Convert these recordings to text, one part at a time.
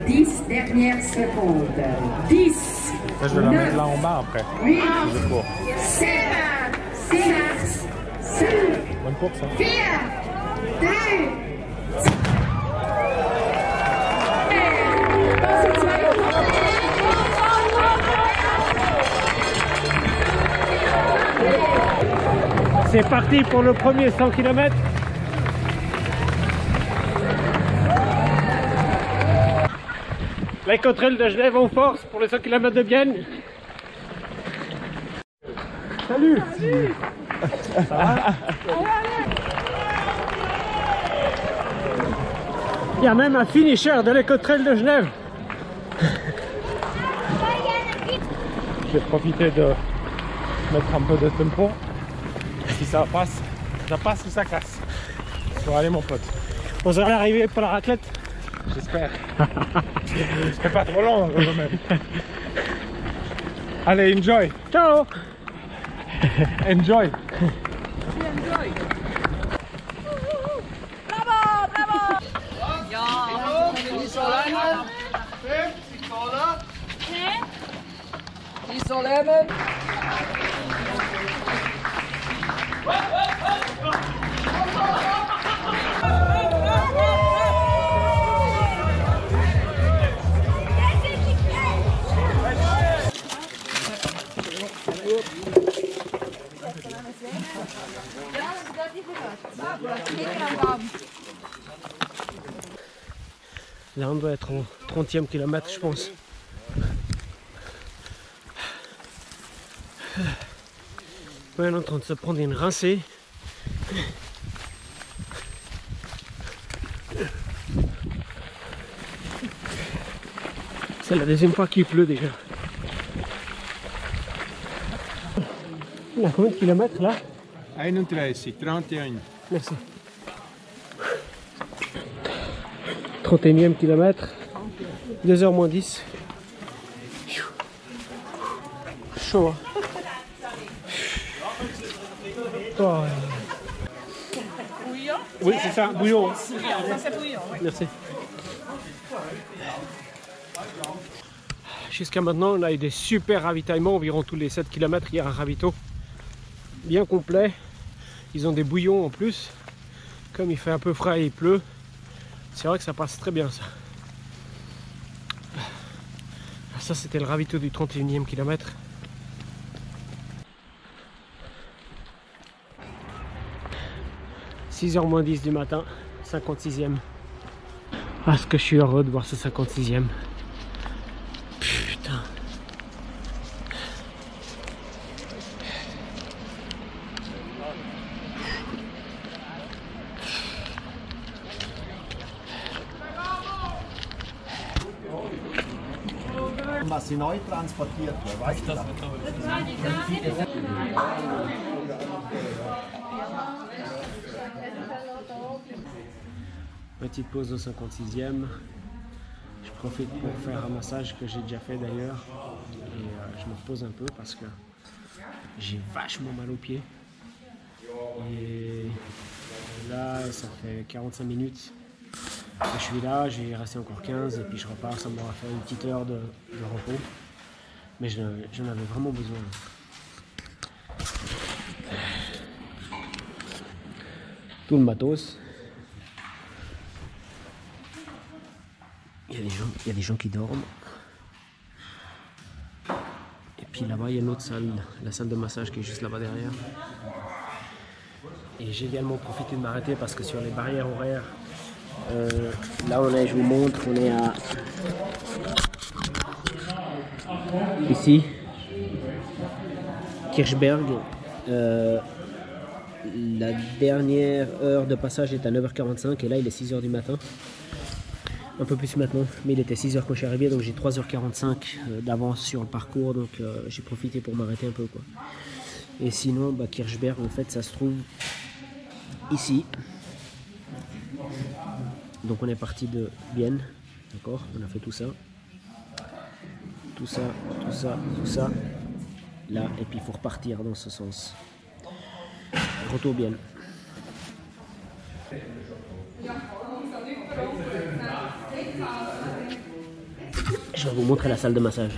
10 dernières secondes. 10. Ça, je vais la mettre là en bas après. 8. Je cours. 7. 6. 5. Bonne course. Hein. 4. 3. C'est parti pour le premier 100 km. L'éco-trail de Genève en force pour les 100 km de Bienne. Salut. Ça va? Il y a même un finisher de l'éco-trail de Genève. Je vais profiter de mettre un peu de tempo. Si ça passe ou ça casse. Bon, allez mon pote. On sera arrivé pour la raclette. J'espère. C'est pas trop long quand même. Allez, enjoy. Ciao. Enjoy. Bravo, bravo. Là on doit être au 30e kilomètre je pense. Ouais, on est en train de se prendre une rincée. C'est la deuxième fois qu'il pleut déjà. On a combien de kilomètres là? 31, 31. Merci. 31e kilomètre, 2h moins 10. Chaud hein. Oh. Bouillon? Oui c'est ça, bouillon. Ça c'est bouillon, oui. Merci. Jusqu'à maintenant on a eu des super ravitaillements, environ tous les 7 km il y a un ravito bien complet. Ils ont des bouillons en plus. Comme il fait un peu frais et il pleut, c'est vrai que ça passe très bien ça. Ça c'était le ravito du 31e kilomètre. « 6h moins 10 du matin, 56e. Ah, ce que je suis heureux de voir ce 56e. Putain. Was sie neu transportiert wird, weißt du das? Petite pause au 56e. Je profite pour faire un massage que j'ai déjà fait d'ailleurs. Et je me repose un peu parce que j'ai vachement mal aux pieds. Et là, ça fait 45 minutes que je suis là. J'ai resté encore 15 et puis je repars. Ça m'aura fait une petite heure de repos. Mais j'en avais vraiment besoin. Tout le matos. Il y a des gens qui dorment. Et puis là-bas, il y a une autre salle, la salle de massage qui est juste là-bas derrière. Et j'ai également profité de m'arrêter parce que sur les barrières horaires, là on est, je vous montre, on est à ici, Kirchberg. La dernière heure de passage est à 9h45 et là il est 6h du matin. Un peu plus maintenant, mais il était 6h quand je suis arrivé, donc j'ai 3h45 d'avance sur le parcours, donc j'ai profité pour m'arrêter un peu quoi. Et sinon, bah, Kirchberg en fait ça se trouve ici. Donc on est parti de Bienne, d'accord, on a fait tout ça, là, et puis il faut repartir dans ce sens. Retour Bienne. Je vais vous montrer la salle de massage.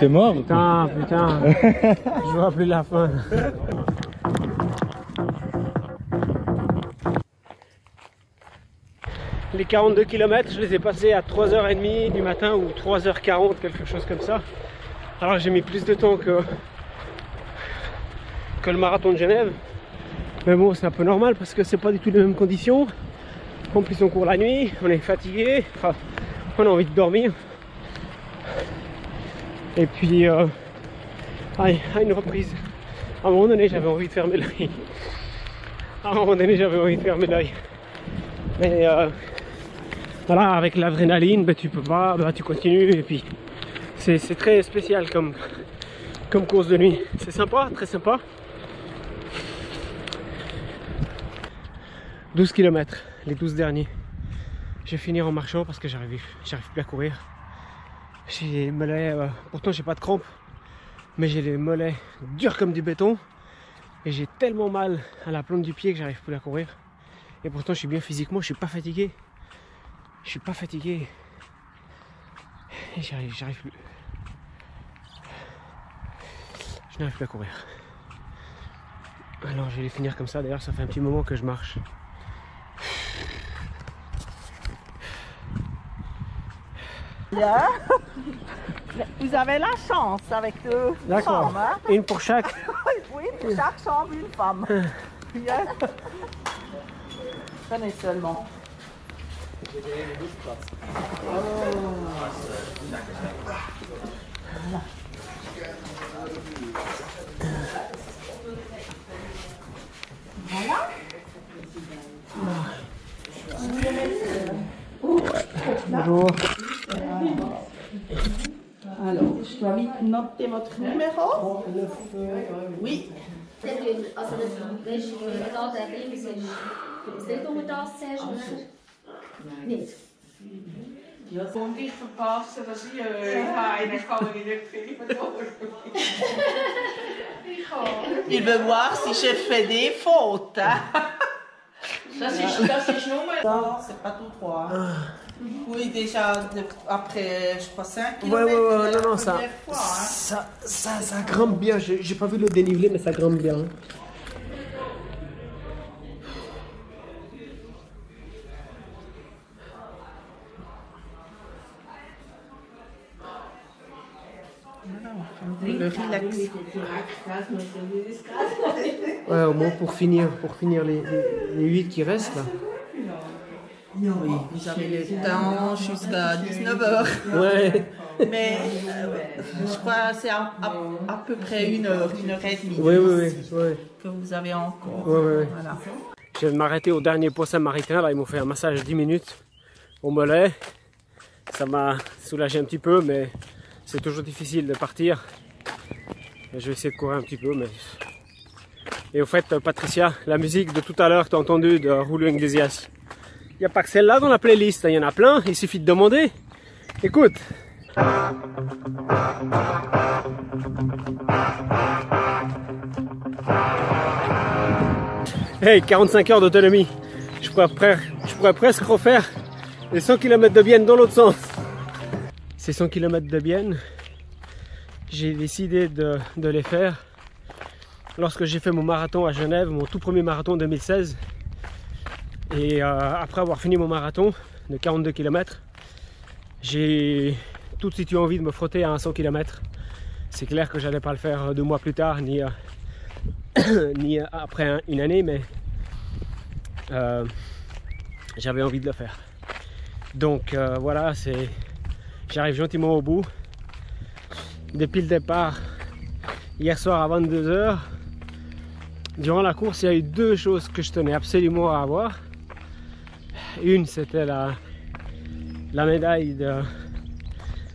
T'es mort? Putain, putain, je vois plus la fin. Les 42 km, je les ai passés à 3h30 du matin ou 3h40, quelque chose comme ça. Alors j'ai mis plus de temps que le marathon de Genève. Mais bon, c'est un peu normal parce que c'est pas du tout les mêmes conditions. En plus, on court la nuit, on est fatigué, enfin, on a envie de dormir. Et puis, à une reprise, à un moment donné, j'avais envie de fermer l'œil. Mais voilà, avec l'adrénaline, ben, tu peux pas, ben, tu continues. Et puis, c'est très spécial comme course de nuit. C'est sympa, très sympa. 12 km, les 12 derniers. Je vais finir en marchant parce que j'arrive plus à courir. J'ai les mollets, pourtant j'ai pas de crampes, mais j'ai les mollets durs comme du béton. Et j'ai tellement mal à la plante du pied que j'arrive plus à courir. Et pourtant je suis bien physiquement, je suis pas fatigué. Et j'arrive plus. Je n'arrive plus à courir. Alors je vais les finir comme ça, d'ailleurs ça fait un petit moment que je marche. Bien. Vous avez la chance avec deux femmes. Hein? Une pour chaque. Oui, pour chaque chambre, une femme. Bien. Tenez seulement. Voilà. Bonjour. Alors, je dois vite noter votre numéro. Oui. Also das ist da der Film ist nicht nur das zuerst, nicht. Und ich verpasse, dass ich eine kann ich nicht filmen. Il veut voir si je fais des fautes. Das ist nur... Non, c'est pas tout droit. Oui, déjà après, je crois, 5 km. Ouais, non, fois, ça grimpe bien. J'ai pas vu le dénivelé, mais ça grimpe bien. Le relax. Ouais, au moins pour finir les 8 qui restent là. Oui, vous avez le temps jusqu'à 19h. Ouais. Mais je crois que c'est à peu près 1 heure, 1h30. Oui. Que vous avez encore. Ouais. Voilà. Je viens de m'arrêter au dernier poids samaritain. Là, ils m'ont fait un massage 10 minutes au mollet. Ça m'a soulagé un petit peu, mais c'est toujours difficile de partir. Je vais essayer de courir un petit peu. Et au fait, Patricia, la musique de tout à l'heure que tu as entendue de Julio Iglesias, il n'y a pas que celle-là dans la playlist, il y en a plein, il suffit de demander. Écoute. Hey, 45 heures d'autonomie. Je pourrais presque refaire les 100 km de Bienne dans l'autre sens. Ces 100 km de Bienne, j'ai décidé de les faire lorsque j'ai fait mon marathon à Genève, mon tout premier marathon 2016. Et après avoir fini mon marathon de 42 km, j'ai tout de suite eu envie de me frotter à un 100 km. C'est clair que j'allais pas le faire 2 mois plus tard, ni après une année, mais j'avais envie de le faire. Donc voilà, j'arrive gentiment au bout. Depuis le départ, hier soir à 22 h, durant la course, il y a eu deux choses que je tenais absolument à avoir. Une, c'était la médaille de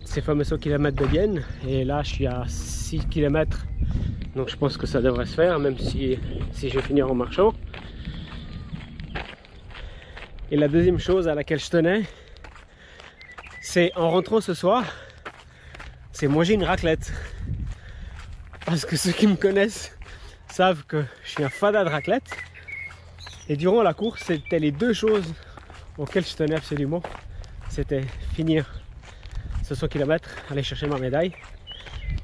ces fameux 100 km de Vienne. Et là, je suis à 6 km. Donc je pense que ça devrait se faire, même si je vais finir en marchant. Et la deuxième chose à laquelle je tenais, c'est en rentrant ce soir, c'est manger une raclette. Parce que ceux qui me connaissent savent que je suis un fada de raclette. Et durant la course, c'était les deux choses auxquelles je tenais absolument. C'était finir ce 100 km, aller chercher ma médaille,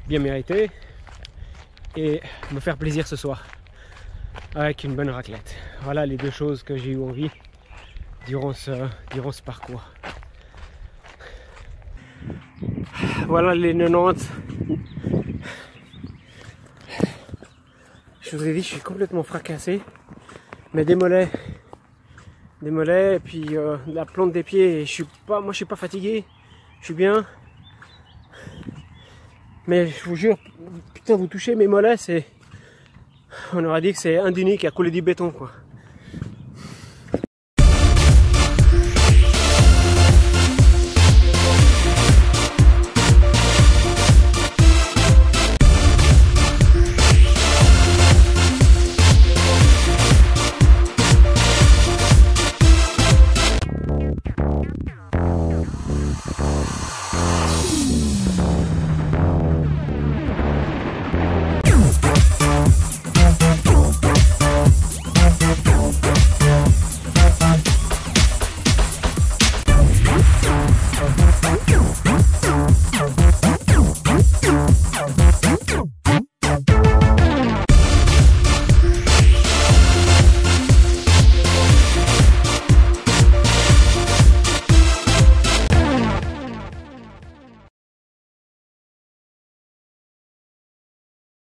bien méritée, et me faire plaisir ce soir avec une bonne raclette. Voilà les deux choses que j'ai eu envie durant ce parcours. Voilà les 90. Je vous ai dit, je suis complètement fracassé, mais des mollets et puis la plante des pieds. Et moi je suis pas fatigué, je suis bien. Mais je vous jure, putain, vous touchez mes mollets, on aurait dit que c'est un d'unique à couler du béton, quoi.